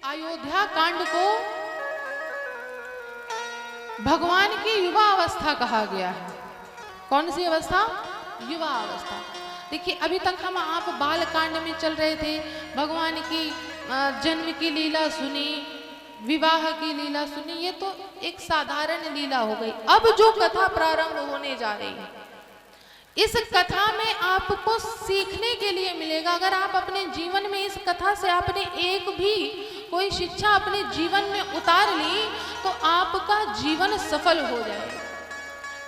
अयोध्या कांड को भगवान की युवा अवस्था कहा गया है। कौन सी अवस्था? युवा अवस्था। देखिए, अभी तक हम आप बाल कांड में चल रहे थे, भगवान की जन्म की लीला सुनी, विवाह की लीला सुनी, ये तो एक साधारण लीला हो गई। अब जो कथा प्रारंभ होने जा रही है, इस कथा में आपको सीखने के लिए मिलेगा। अगर आप अपने जीवन में इस कथा से आपने एक भी कोई शिक्षा अपने जीवन में उतार ली तो आपका जीवन सफल हो जाएगा।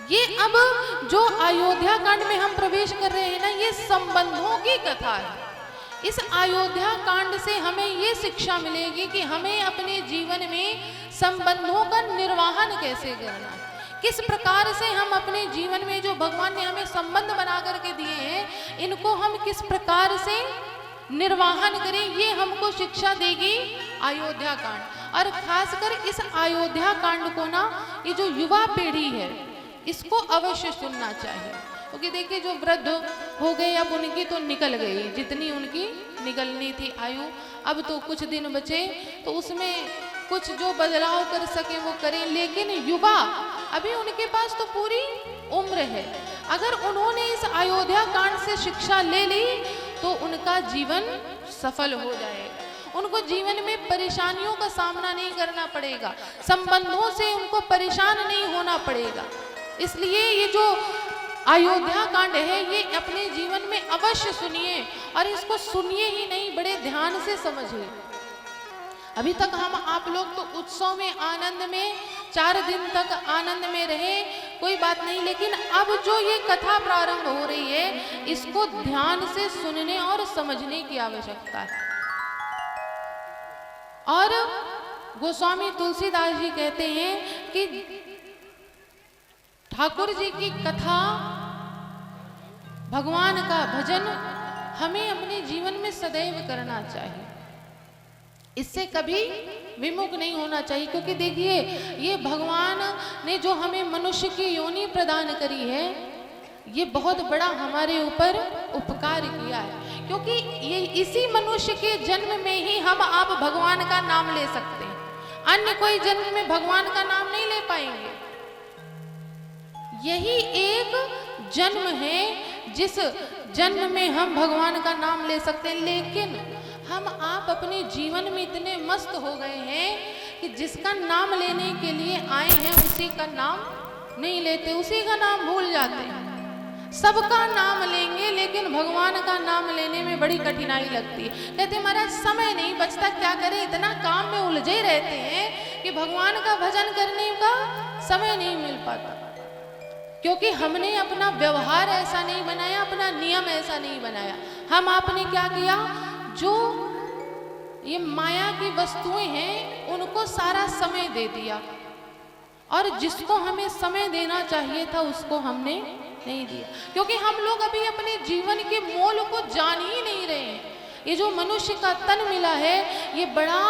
ये अब जो अयोध्या कांड में हम प्रवेश कर रहे हैं ना, ये संबंधों की कथा है। इस अयोध्या कांड से हमें ये शिक्षा मिलेगी कि हमें अपने जीवन में संबंधों का निर्वहन कैसे करना है, किस प्रकार से हम अपने जीवन में जो भगवान ने हमें संबंध बना करके दिए हैं, इनको हम किस प्रकार से निर्वहन करें, ये हमको शिक्षा देगी अयोध्या कांड। और खासकर इस अयोध्या कांड को ना, ये जो युवा पीढ़ी है इसको अवश्य सुनना चाहिए। क्योंकि देखिए, जो वृद्ध हो गए अब उनकी तो निकल गई, जितनी उनकी निकलनी थी आयु, अब तो कुछ दिन बचे, तो उसमें कुछ जो बदलाव कर सके वो करें। लेकिन युवा अभी उनके पास तो पूरी उम्र है। अगर उन्होंने इस अयोध्या कांड से शिक्षा ले ली तो उनका जीवन सफल हो जाएगा। उनको जीवन में परेशानियों का सामना नहीं करना पड़ेगा, संबंधों से उनको परेशान नहीं होना पड़ेगा। इसलिए ये जो अयोध्या कांड है, ये अपने जीवन में अवश्य सुनिए, और इसको सुनिए ही नहीं, बड़े ध्यान से समझिए। अभी तक हम आप लोग तो उत्सव में, आनंद में 4 दिन तक आनंद में रहे, कोई बात नहीं, लेकिन अब जो ये कथा प्रारंभ हो रही है, इसको ध्यान से सुनने और समझने की आवश्यकता है। और गोस्वामी तुलसीदास जी कहते हैं कि ठाकुर जी की कथा, भगवान का भजन हमें अपने जीवन में सदैव करना चाहिए, इससे कभी विमुख नहीं होना चाहिए। क्योंकि देखिए, ये भगवान ने जो हमें मनुष्य की योनि प्रदान करी है, ये बहुत बड़ा हमारे ऊपर उपकार किया है। क्योंकि ये इसी मनुष्य के जन्म में ही हम आप भगवान का नाम ले सकते हैं, अन्य कोई जन्म में भगवान का नाम नहीं ले पाएंगे। यही एक जन्म है जिस जन्म में हम भगवान का नाम ले सकते हैं। लेकिन हम आप अपने जीवन में इतने मस्त हो गए हैं कि जिसका नाम लेने के लिए आए हैं उसी का नाम नहीं लेते, उसी का नाम भूल जाते हैं। सबका नाम लेंगे लेकिन भगवान का नाम लेने में बड़ी कठिनाई लगती है। कहते महाराज समय नहीं बचता, क्या करें, इतना काम में उलझे रहते हैं कि भगवान का भजन करने का समय नहीं मिल पाता। क्योंकि हमने अपना व्यवहार ऐसा नहीं बनाया, अपना नियम ऐसा नहीं बनाया। हम आपने क्या किया, जो ये माया की वस्तुएं हैं उनको सारा समय दे दिया, और जिसको हमें समय देना चाहिए था उसको हमने नहीं दिया। क्योंकि हम लोग अभी अपने जीवन के मोल को जान ही नहीं रहे हैं। ये जो मनुष्य का तन मिला है, ये बड़ा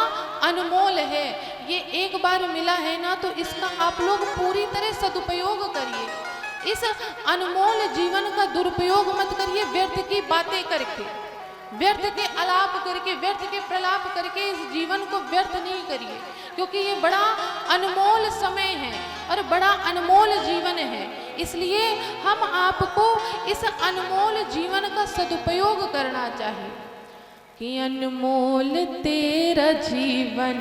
अनमोल है। ये एक बार मिला है ना, तो इसका आप लोग पूरी तरह सदुपयोग करिए। इस अनमोल जीवन का दुरुपयोग मत करिए व्यर्थ की बातें करके, व्यर्थ के आलाप करके, व्यर्थ के प्रलाप करके इस जीवन को व्यर्थ नहीं करिए। क्योंकि ये बड़ा अनमोल समय है और बड़ा अनमोल जीवन है। इसलिए हम आपको इस अनमोल जीवन का सदुपयोग करना चाहिए। कि अनमोल तेरा जीवन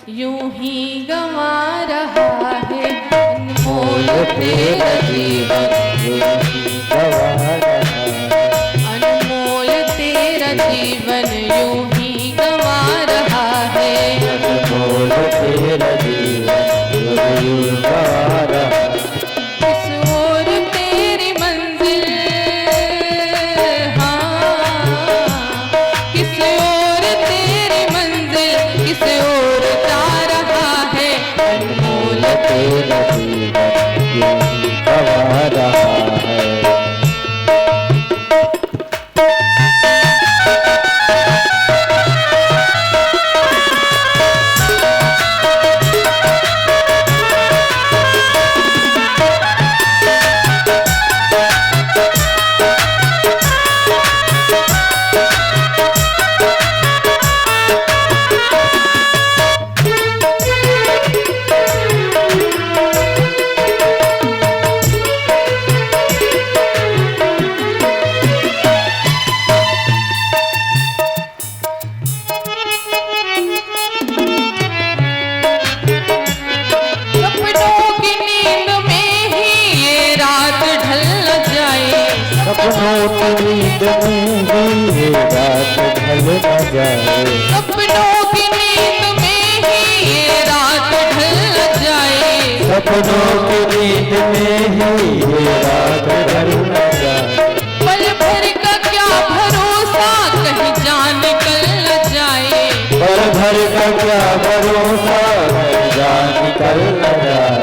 यूं ही गंवा रहा है, अनमोल तेरा जीवन यूं ही गंवा रहा है, अनमोल तेरा जीवन यूं ही गंवा रहा है, अनमोल तेरा जीवन यूं ही गंवा रहा है। किस ओर तेरी मंजिल, हाँ, किस ओर तेरी मंजिल, किस ओर जा रहा है, अनमोल तेरा जीवन यूं ही गंवा रहा है। सपनों की नींद में ही ये रात ढल न जाए, सपनों की नींद में ही ये रात ढल न जाए, सपनों की नींद में ही ये रात ढल न जाए, पल भर का क्या भरोसा कहीं जान निकल न जाए, पल भर का क्या भरोसा कहीं जान निकल न जाए,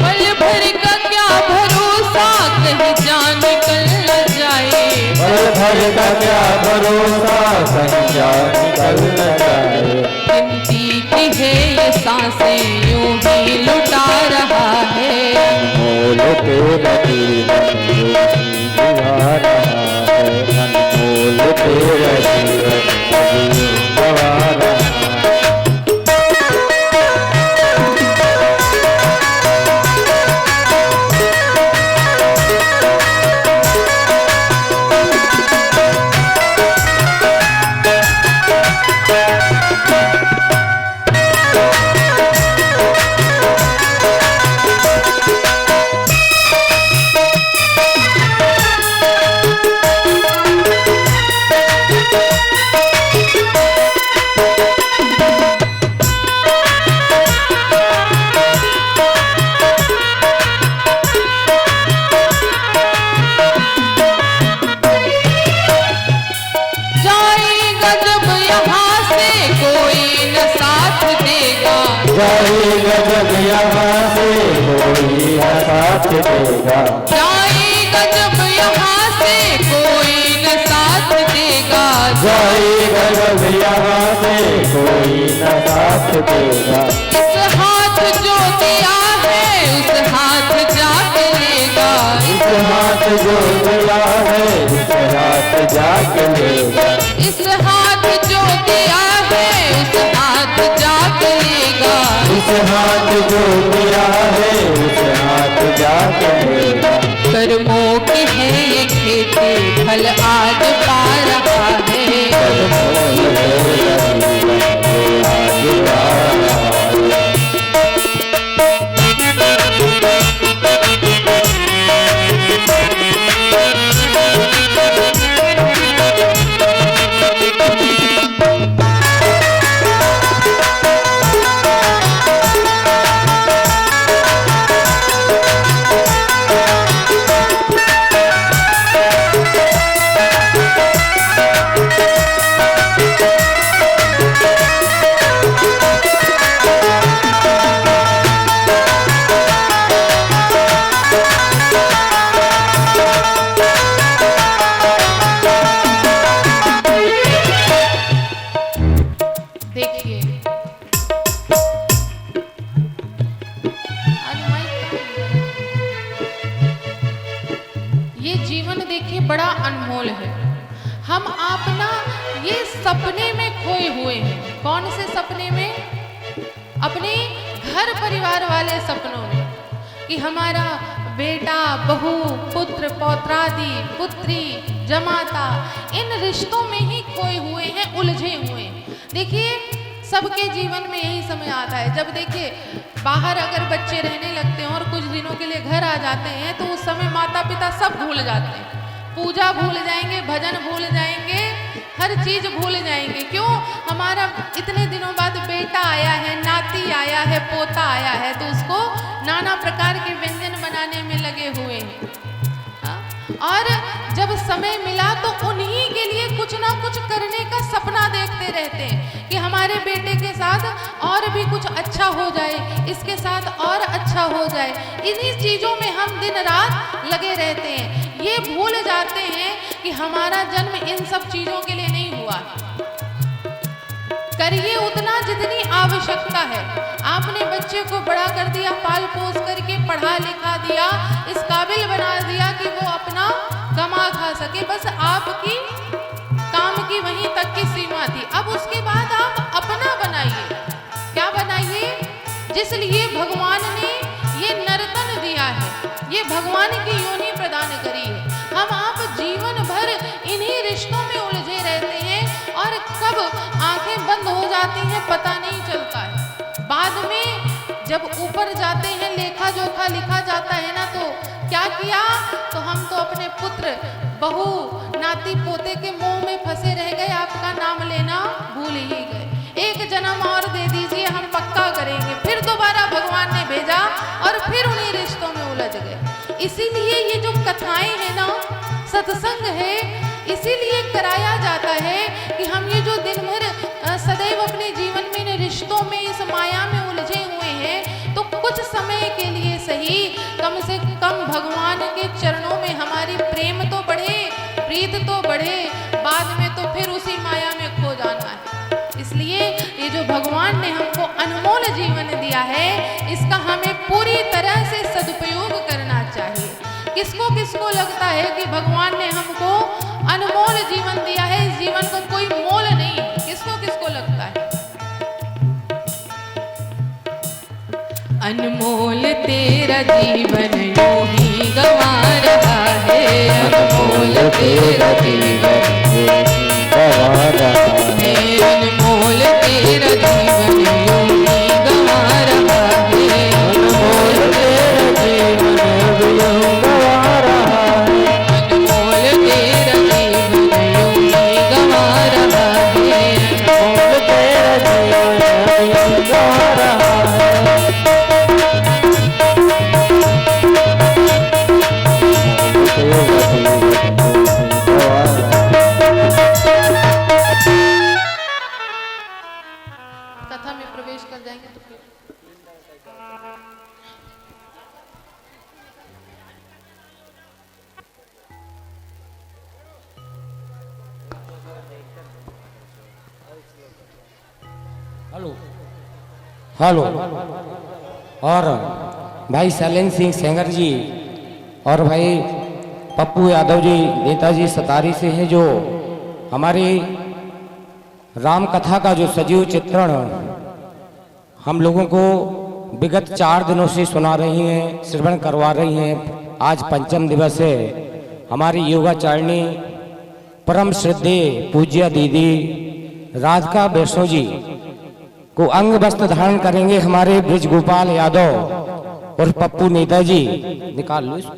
पल भर का क्या भरोसा कहीं जान निकल न जाए, पल भर का क्या भरोसा कहीं जान निकल न जाए। गिनती की है ये सांसें यूं ही लुटा रहा है, अनमोल तेरा जीवन यूं गवा रहा है, अनमोल तेरा जीवन यूं गवा रहा है। जाएगा जब यहाँ से कोई न साथ देगा, जाएगा जब यहाँ से कोई न साथ देगा, जाएगा जब यहाँ से कोई न साथ देगा, जाएगा जब यहाँ से कोई न साथ देगा, इस हाथ जो दिया है उस हाथ जाके लेगा, इस हाथ जो दिया है उस हाथ जाके लेगा, इस हाथ जो दिया है उस हाथ जाके लेगा, इस हाथ जो दिया है उस हाथ जाके लेगा। कर्मों की है ये खेती फल आज पा रहा है, अनमोल तेरा जीवन आज पा रहा है। देखिए ये जीवन देखिए बड़ा अनमोल है। हम आप ना ये सपने में खोए हुए हैं। कौन से सपने में? अपने घर परिवार वाले सपनों में कि हमारा बेटा, बहू, पुत्र, पौत्रादि, पुत्री, जमाता, इन रिश्तों में ही खोए हुए हैं, उलझे हुए हैं। देखिए सबके जीवन में यही समय आता है जब देखिए बाहर अगर बच्चे रहने लगते हैं और कुछ दिनों के लिए घर आ जाते हैं तो उस समय माता पिता सब भूल जाते हैं, पूजा भूल जाएंगे, भजन भूल जाएंगे, हर चीज भूल जाएंगे। क्यों? हमारा इतने दिनों बाद बेटा आया है, नाती आया है, पोता आया है, तो उसको नाना प्रकार के व्यंजन बनाने में लगे हुए हैं। और जब समय मिला तो उन्हीं के लिए कुछ ना कुछ करने का सपना देखते रहते हैं कि हमारे बेटे के साथ और भी कुछ अच्छा हो जाए, इसके साथ और अच्छा हो जाए। इन्हीं चीज़ों में हम दिन रात लगे रहते हैं। ये भूल जाते हैं कि हमारा जन्म इन सब चीज़ों के लिए नहीं हुआ। करिए उतना जितनी आवश्यकता है। आपने बच्चे को बड़ा कर दिया, पाल पोस करके पढ़ा लिखा दिया, इस काबिल बना दिया कि वो अपना कमा खा सके, बस आपकी काम की वहीं तक की सीमा थी। अब उसके बाद आप अपना बनाइए। क्या बनाइए? जिस लिए भगवान ने ये नर्तन दिया है, ये भगवान की योनि प्रदान करी है। हम आप जीवन भर इन्हीं रिश्तों में उलझे रहते हैं और कब आंखें बंद हो जाती हैं पता नहीं चलता है। बाद में जब ऊपर जाते हैं, लेखा जोखा लिखा जाता है ना, तो क्या किया? तो हम तो अपने पुत्र, बहू, नाती पोते के मोह में फंसे रह गए, आपका नाम लेना भूल ही गए। एक जन्म और दे दीजिए, हम पक्का करेंगे। फिर दोबारा भगवान ने भेजा और फिर उन्हीं रिश्तों में उलझ गए। इसीलिए ये जो कथाएं हैं ना, सत्संग है, इसीलिए कराया जाता है कि हम ये जो दिन भर सदैव अपने जीवन में इन रिश्तों में, इस माया में उलझे हुए हैं, तो कुछ समय के लिए सही, कम से कम भगवान के चरणों में हमारी प्रेम तो बढ़े, प्रीत तो बढ़े, बाद में तो फिर उसी माया में खो जाना है। इसलिए ये जो भगवान ने हमको अनमोल जीवन दिया है, इसका हमें पूरी तरह से सदुपयोग करना चाहिए। किसको किसको लगता है कि भगवान ने हमको अनमोल जीवन दिया है, इस जीवन का कोई मोल नहीं है? किसको किसको लगता है? अनमोल तेरा जीवन यूं ही गंवा रहा है, अनमोल तेरा जीवन यूं ही गंवा रहा है, अनमोल तेरा जीवन यूं ही गंवा रहा है, अनमोल तेरा जीवन यूं गंवा रहा है, अनमोल तेरा जीवन यूं ही गंवा रहा है, अनमोल तेरा जीवन यूं गंवा रहा है। कथा में प्रवेश कर जाएंगे तो फिर हेलो हेलो। और भाई शैलेंद्र सिंह सेंगर जी और भाई पप्पू यादव जी, नेताजी सतारी से हैं, जो हमारी राम कथा का जो सजीव चित्रण हम लोगों को विगत 4 दिनों से सुना रही हैं, श्रवण करवा रही हैं। आज पंचम दिवस है। हमारी योगाचारिणी परम श्रद्धेय पूज्य दीदी राधिका वैष्णो जी को अंग वस्त्र धारण करेंगे हमारे ब्रिज गोपाल यादव और पप्पू नेताजी। निकाल लो इसको,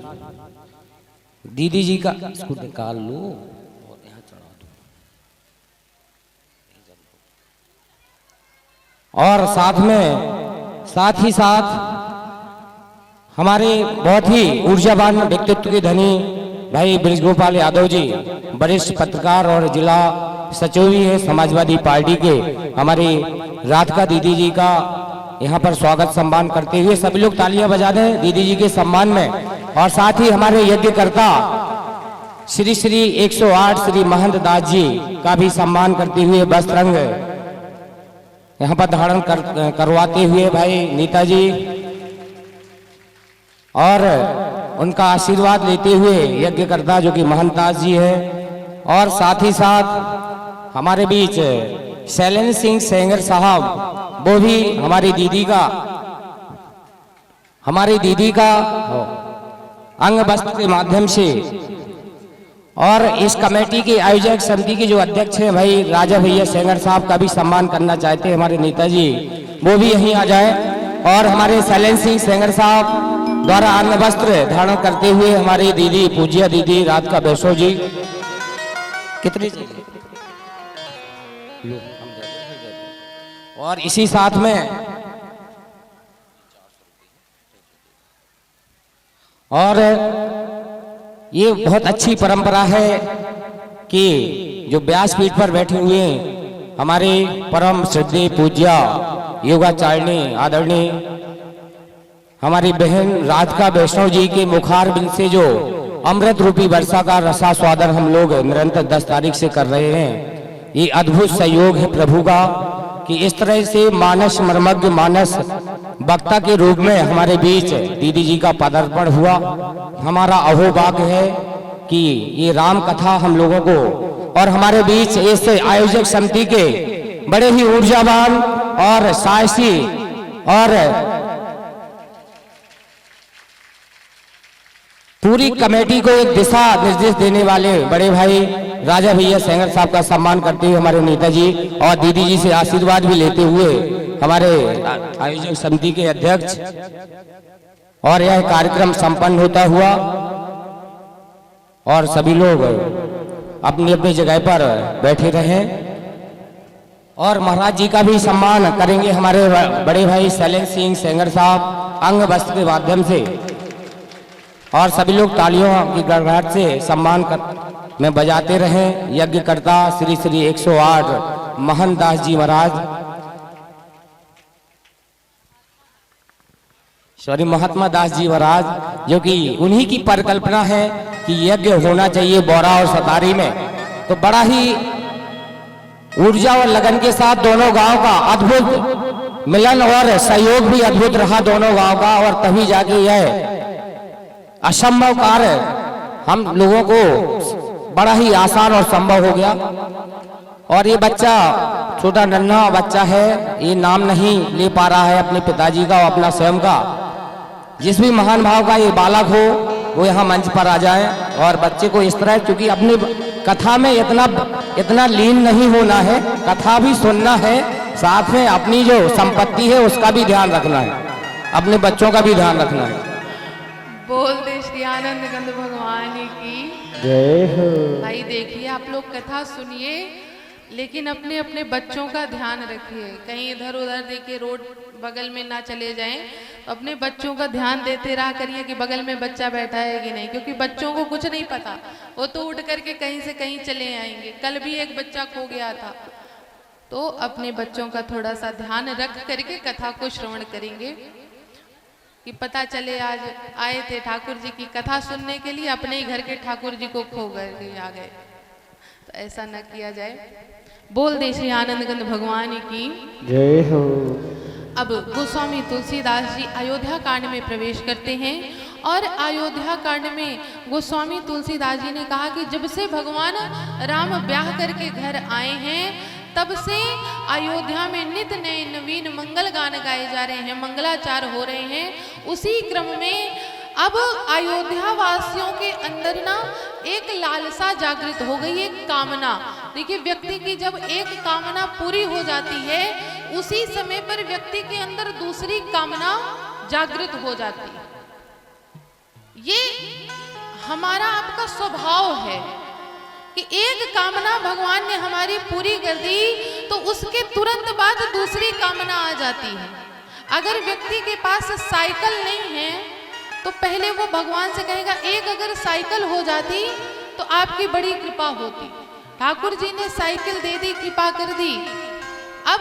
दीदी जी का इसको निकाल लो और यहाँ चढ़ा दो। और साथ ही साथ हमारे बहुत ही ऊर्जावान व्यक्तित्व के धनी भाई ब्रिज गोपाल यादव जी, वरिष्ठ पत्रकार और जिला सचिव भी है समाजवादी पार्टी के, हमारी राधिका दीदी जी का यहाँ पर स्वागत सम्मान करते हुए सभी लोग तालियां बजा दें दीदी जी के सम्मान में। और साथ ही हमारे यज्ञकर्ता श्री श्री 108 श्री महंत दास जी का भी सम्मान करते हुए वस्त्रंग यहाँ पर धारण करवाते हुए भाई नेताजी, और उनका आशीर्वाद लेते हुए यज्ञकर्ता जो कि महंत दास जी है। और साथ ही साथ हमारे बीच शैलेंद्र सिंह सेंगर साहब, वो भी हमारी दीदी का अंग वस्त्र के माध्यम से, और इस कमेटी के आयोजक समिति के जो अध्यक्ष हैं भाई राजा भैया सेंगर साहब का भी सम्मान करना चाहते हैं हमारे नेताजी, वो भी यहीं आ जाए। और हमारे शैलेंद्र सिंह सेंगर साहब द्वारा अंग वस्त्र धारण करते हुए हमारी दीदी पूज्य दीदी राधिका वैष्णो जी, कितनी और इसी साथ में और ये बहुत अच्छी परंपरा है कि जो व्यासपीठ पर बैठे हुए हमारे परम श्रद्धेय पूज्य योगाचारिणी आदरणीय हमारी बहन राधिका वैष्णो जी के मुखार बिंद से जो अमृत रूपी वर्षा का रसास्वादन हम लोग निरंतर 10 तारीख से कर रहे हैं। ये अद्भुत सहयोग है प्रभु का कि इस तरह से मानस मर्मज्ञ मानस वक्ता के रूप में हमारे बीच दीदी जी का पदार्पण हुआ। हमारा अहोभाग्य है कि ये राम कथा हम लोगों को और हमारे बीच इस आयोजक समिति के बड़े ही ऊर्जावान और साहसी और पूरी कमेटी को एक दिशा निर्देश देने वाले बड़े भाई राजा भैया सेंगर साहब का सम्मान करते हुए हमारे नेताजी और दीदी जी से आशीर्वाद भी लेते हुए हमारे आयोजक समिति के अध्यक्ष और यह कार्यक्रम संपन्न होता हुआ और सभी लोग अपनी अपनी जगह पर बैठे रहें और महाराज जी का भी सम्मान करेंगे हमारे बड़े भाई शैलेंद्र सिंह सेंगर साहब अंग वस्त्र के माध्यम से। और सभी लोग तालियों की गड़गड़ाहट से सम्मान में बजाते रहें। यज्ञकर्ता श्री श्री 108 महन दास जी महाराज, सॉरी महात्मा दास जी महाराज, जो कि उन्हीं की परिकल्पना है कि यज्ञ होना चाहिए बौरा और सतारी में। तो बड़ा ही ऊर्जा और लगन के साथ दोनों गांव का अद्भुत मिलन और सहयोग भी अद्भुत रहा दोनों गांव का, और तभी जाके यह असंभव कार्य हम लोगों को बड़ा ही आसान और संभव हो गया। और ये बच्चा छोटा नन्हा बच्चा है, ये नाम नहीं ले पा रहा है अपने पिताजी का और अपना स्वयं का। जिस भी महान भाव का ये बालक हो वो यहाँ मंच पर आ जाए और बच्चे को इस तरह, क्योंकि अपनी कथा में इतना लीन नहीं होना है, कथा भी सुनना है, साथ में अपनी जो संपत्ति है उसका भी ध्यान रखना है, अपने बच्चों का भी ध्यान रखना है। बोल दे श्री आनंद कंद भगवान की जय हो। भाई देखिए, आप लोग कथा सुनिए लेकिन अपने अपने बच्चों का ध्यान रखिए, कहीं इधर उधर देखिए रोड बगल में ना चले जाएं। तो अपने बच्चों का ध्यान देते रहा करिए कि बगल में बच्चा बैठा है कि नहीं, क्योंकि बच्चों को कुछ नहीं पता, वो तो उठ करके कहीं से कहीं चले आएंगे। कल भी एक बच्चा खो गया था। तो अपने बच्चों का थोड़ा सा ध्यान रख करके कथा को श्रवण करेंगे कि पता चले आज आए थे ठाकुर जी की कथा सुनने के लिए, अपने ही घर के ठाकुर जी को खो गए आ गए। तो ऐसा न किया जाए। बोल दे श्री आनंद कंद भगवान की जय हो। अब गोस्वामी तुलसीदास जी अयोध्या कांड में प्रवेश करते हैं। और अयोध्या कांड में गोस्वामी तुलसीदास जी ने कहा कि जब से भगवान राम ब्याह करके घर आए हैं तब से अयोध्या में नित नए नवीन मंगल गान गाए जा रहे हैं, मंगलाचार हो रहे हैं। उसी क्रम में अब अयोध्या वासियों के अंदर ना एक लालसा जागृत हो गई, एक कामना। देखिए, व्यक्ति की जब एक कामना पूरी हो जाती है उसी समय पर व्यक्ति के अंदर दूसरी कामना जागृत हो जाती है। ये हमारा आपका स्वभाव है कि एक कामना भगवान ने हमारी पूरी कर दी तो उसके तुरंत बाद दूसरी कामना आ जाती है। अगर व्यक्ति के पास साइकिल नहीं है तो पहले वो भगवान से कहेगा एक अगर साइकिल हो जाती तो आपकी बड़ी कृपा होती। ठाकुर जी ने साइकिल दे दी, कृपा कर दी। अब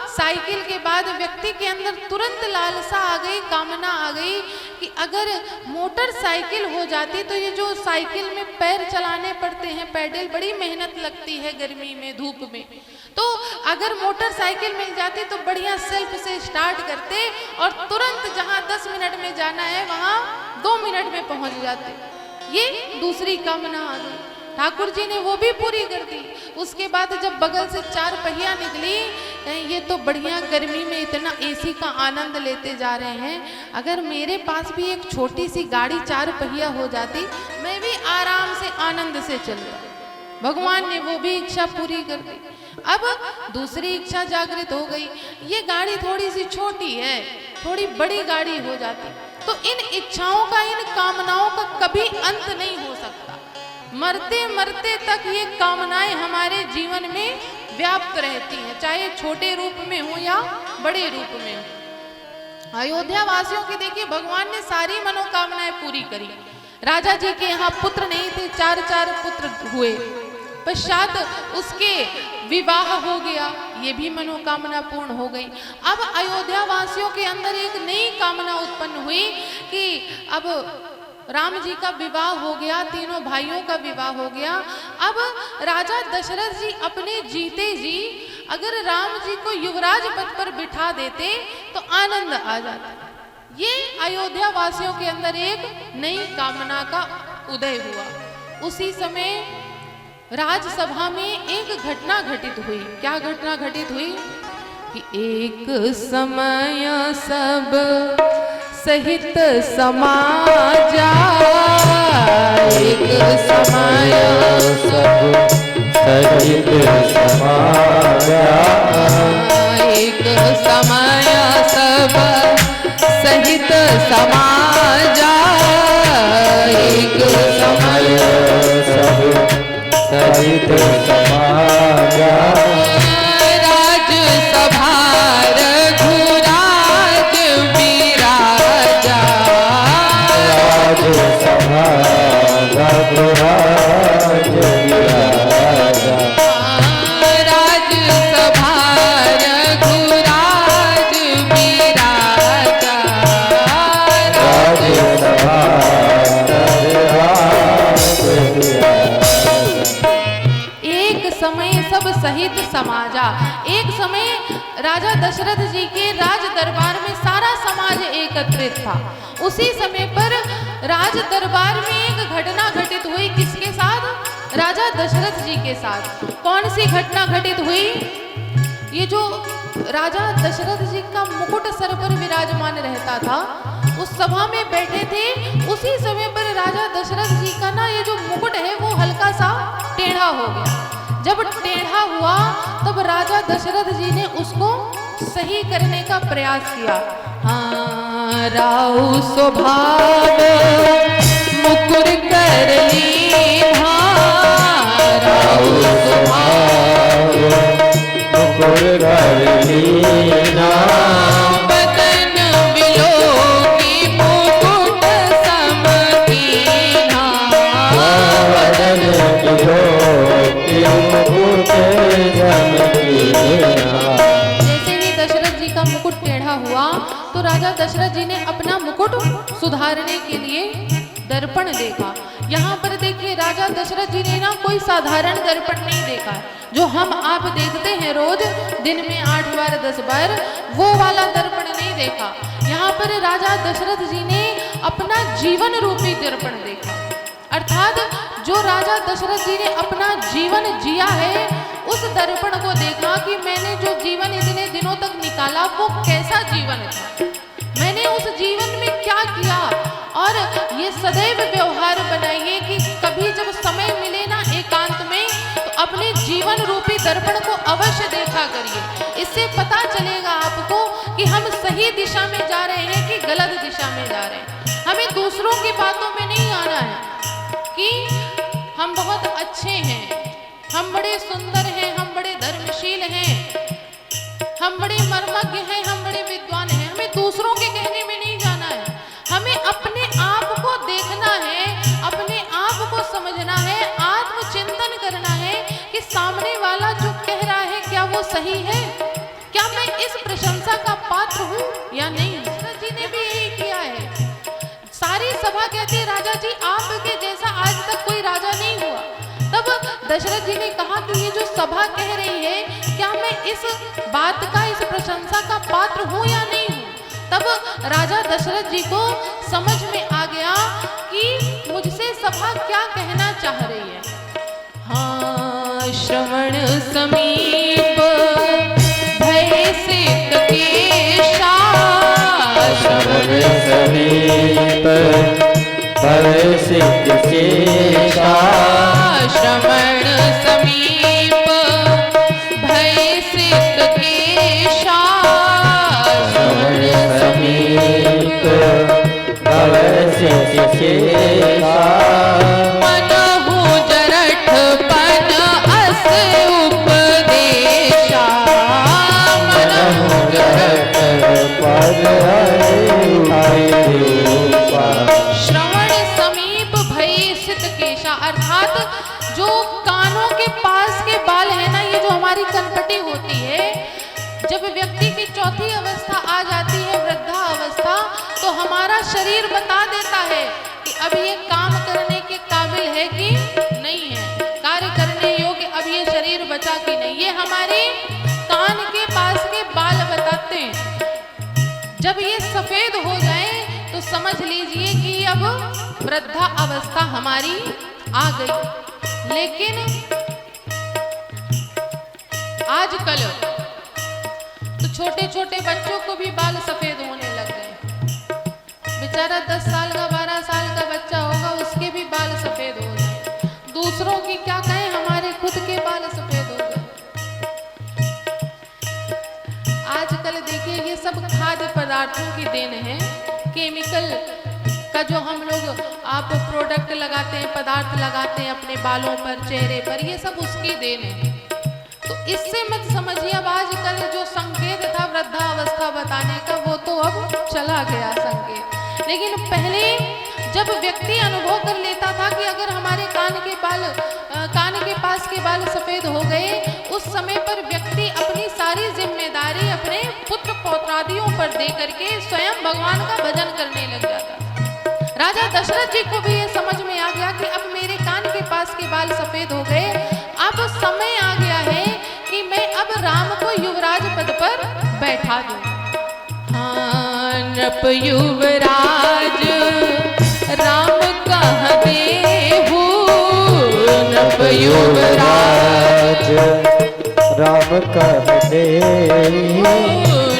साइकिल के बाद व्यक्ति के अंदर तुरंत लालसा आ गई, कामना आ गई कि अगर मोटरसाइकिल हो जाती तो ये जो साइकिल में पैर चलाने पड़ते हैं, पैडल, बड़ी मेहनत लगती है गर्मी में धूप में, तो अगर मोटरसाइकिल मिल जाती तो बढ़िया सेल्फ से स्टार्ट करते और तुरंत जहां 10 मिनट में जाना है वहां 2 मिनट में पहुंच जाते। ये दूसरी कामना आ गई। ठाकुर जी ने वो भी पूरी कर दी। उसके बाद जब बगल से 4 पहिया निकली, ये तो बढ़िया गर्मी में इतना एसी का आनंद लेते जा रहे हैं, अगर मेरे पास भी एक छोटी सी गाड़ी 4 पहिया हो जाती मैं भी आराम से आनंद से चल रहा। भगवान ने वो भी इच्छा पूरी कर दी। अब दूसरी इच्छा जागृत हो गई, ये गाड़ी थोड़ी सी छोटी है, थोड़ी बड़ी गाड़ी हो जाती तो इन इच्छाओं का, इन कामनाओं का कभी अंत नहीं हो सकता। मरते मरते तक ये कामनाएं हमारे जीवन में व्याप्त रहती हैं, चाहे छोटे रूप में हो या बड़े रूप में हो। अयोध्या वासियों की देखिए, भगवान ने सारी मनोकामनाएं पूरी करी। राजा जी के यहाँ पुत्र नहीं थे, 4 पुत्र हुए। पश्चात उसके विवाह हो गया, ये भी मनोकामना पूर्ण हो गई। अब अयोध्या वासियों के अंदर एक नई कामना उत्पन्न हुई कि अब राम जी का विवाह हो गया, तीनों भाइयों का विवाह हो गया। अब राजा दशरथ जी अपने जीते जी अगर राम जी को युवराज पद पर बिठा देते तो आनंद आ जाता। ये अयोध्या वासियों के अंदर एक नई कामना का उदय हुआ। उसी समय राजसभा में एक घटना घटित हुई। क्या घटना घटित हुई कि एक समय सब सहित समाजा, एक समय सब सहित समाजा, एक समय सब सहित समाजा, सहित समाजा। एक समय राजा दशरथ जी के राज दरबार में सारा समाज एकत्रित था। उसी समय पर राज दरबार में एक घटना घटित हुई। किसके साथ? राजा दशरथ जी के साथ। कौन सी घटना घटित हुई? ये जो राजा दशरथ जी का मुकुट सर पर विराजमान रहता था, उस सभा में बैठे थे। उसी समय पर राजा दशरथ जी का ना ये जो मुकुट है वो हल्का सा टेढ़ा हो गया। जब टेढ़ा हुआ तब राजा दशरथ जी ने उसको सही करने का प्रयास किया। हाँ, राहु स्वभाव मुकुट कर लीधा, राहु स्वभाव मुकुट कर लीधा, बदन विलोकी मुकुट सम कीन्हा, बदन विलोकी मुकुट सम कीन्हा। जैसे ही दशरथ जी का मुकुट टेढ़ा हुआ तो राजा दशरथ जी ने अपना मुकुट सुधारने के लिए दर्पण देखा। यहाँ पर देखिए, राजा दशरथ जी ने ना कोई साधारण दर्पण नहीं देखा जो हम आप देखते हैं रोज दिन में 8 बार 10 बार, वो वाला दर्पण नहीं देखा। यहाँ पर राजा दशरथ जी ने अपना जीवन रूपी दर्पण देखा। अर्थात जो राजा दशरथ जी ने अपना जीवन जिया है उस दर्पण को देखा कि मैंने जो जीवन इतने दिनों तक निकाला वो कैसा जीवन था, मैंने उस जीवन में क्या किया। और ये सदैव व्यवहार बनाइए कि कभी जब समय मिले ना एकांत में तो अपने जीवन रूपी दर्पण को अवश्य देखा करिए। इससे पता चलेगा आपको कि हम सही दिशा में जा रहे हैं कि गलत दिशा में जा रहे हैं। हमें दूसरों की बातों में नहीं आना है कि हम बहुत अच्छे हैं, हम बड़े सुंदर हैं, हम बड़े धर्मशील हैं, हम बड़े मर्मज्ञ हैं, हम बड़े विद्वान हैं। हमें दूसरों के कहने में नहीं जाना है। हमें अपने आप को देखना है, अपने आप को समझना है, आत्मचिंतन करना है कि सामने वाला जो कह रहा है क्या वो सही है, क्या मैं इस प्रशंसा का पात्र हूँ या नहीं। दशरथ जी ने भी यही किया है। सारी सभा कहती है राजा जी आपके जैसा आज तक कोई राजा नहीं हुआ। तब दशरथ जी ने कहा कि ये जो सभा कह रही है क्या मैं इस बात का, इस प्रशंसा का पात्र हूँ या नहीं हूँ। तब राजा दशरथ जी को समझ में आ गया कि मुझसे सभा क्या कहना चाह रही है। हाँ, श्रवण समीप भय सित केशा, श्रवण समीप भय सित केशा, श्रवण समीप भय सित केशा, श्रवण समीप भय सित केशा, मनहु जरठ पन अस उपदेशा, मनहु जरठ पद श्रवण समीप भय सित केशा। अर्थात जो कानों के पास के बाल है ना, ये जो हमारी कनपटी होती है, जब व्यक्ति की चौथी अवस्था आ जाती है, वृद्धा अवस्था, तो हमारा शरीर बता देता है कि अब ये काम करने के काबिल है कि नहीं है, कार्य करने योग्य अब ये शरीर बचा कि नहीं। ये हमारे कान के पास के बाल बताते हैं। जब ये सफेद हो जाए तो समझ लीजिए कि अब वृद्धा अवस्था हमारी आ गई। लेकिन आजकल तो छोटे छोटे बच्चों को भी बाल सफेद होने लग गए। बेचारा 10 साल का 12 साल का बच्चा होगा, उसके भी बाल सफेद हो गए। दूसरों की क्या कहें, हमारे खुद के बाल सफेद हो गए। आजकल देखिए ये सब खाद्य पदार्थों की देन है। केमिकल का जो हम लोग आप प्रोडक्ट लगाते हैं, पदार्थ लगाते हैं अपने बालों पर, चेहरे पर, ये सब उसकी देन है। तो इससे मत समझिए अब आजकल जो संकेत था वृद्धावस्था बताने का वो तो अब चला गया संकेत। लेकिन पहले जब व्यक्ति अनुभव कर लेता था कि अगर हमारे कान के पास के बाल सफेद हो गए, उस समय पर व्यक्ति अपनी सारी जिम्मेदारी अपने पुत्र पौत्रादियों पर दे करके स्वयं भगवान का भजन करने लग जाता। राजा दशरथ जी को भी ये समझ में आ गया कि अब मेरे कान के पास के बाल सफेद हो गए, अब समय आ गया है कि बैठा दो। हाँ नृप युवराज राम कह देहु, नृप युवराज राम कह देहु,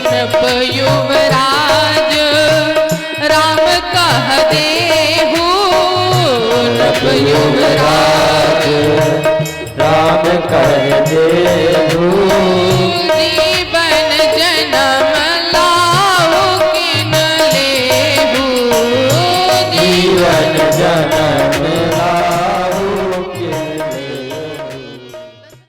नृप युवराज राम कह देहु, नृप युवराज राम कह देहु,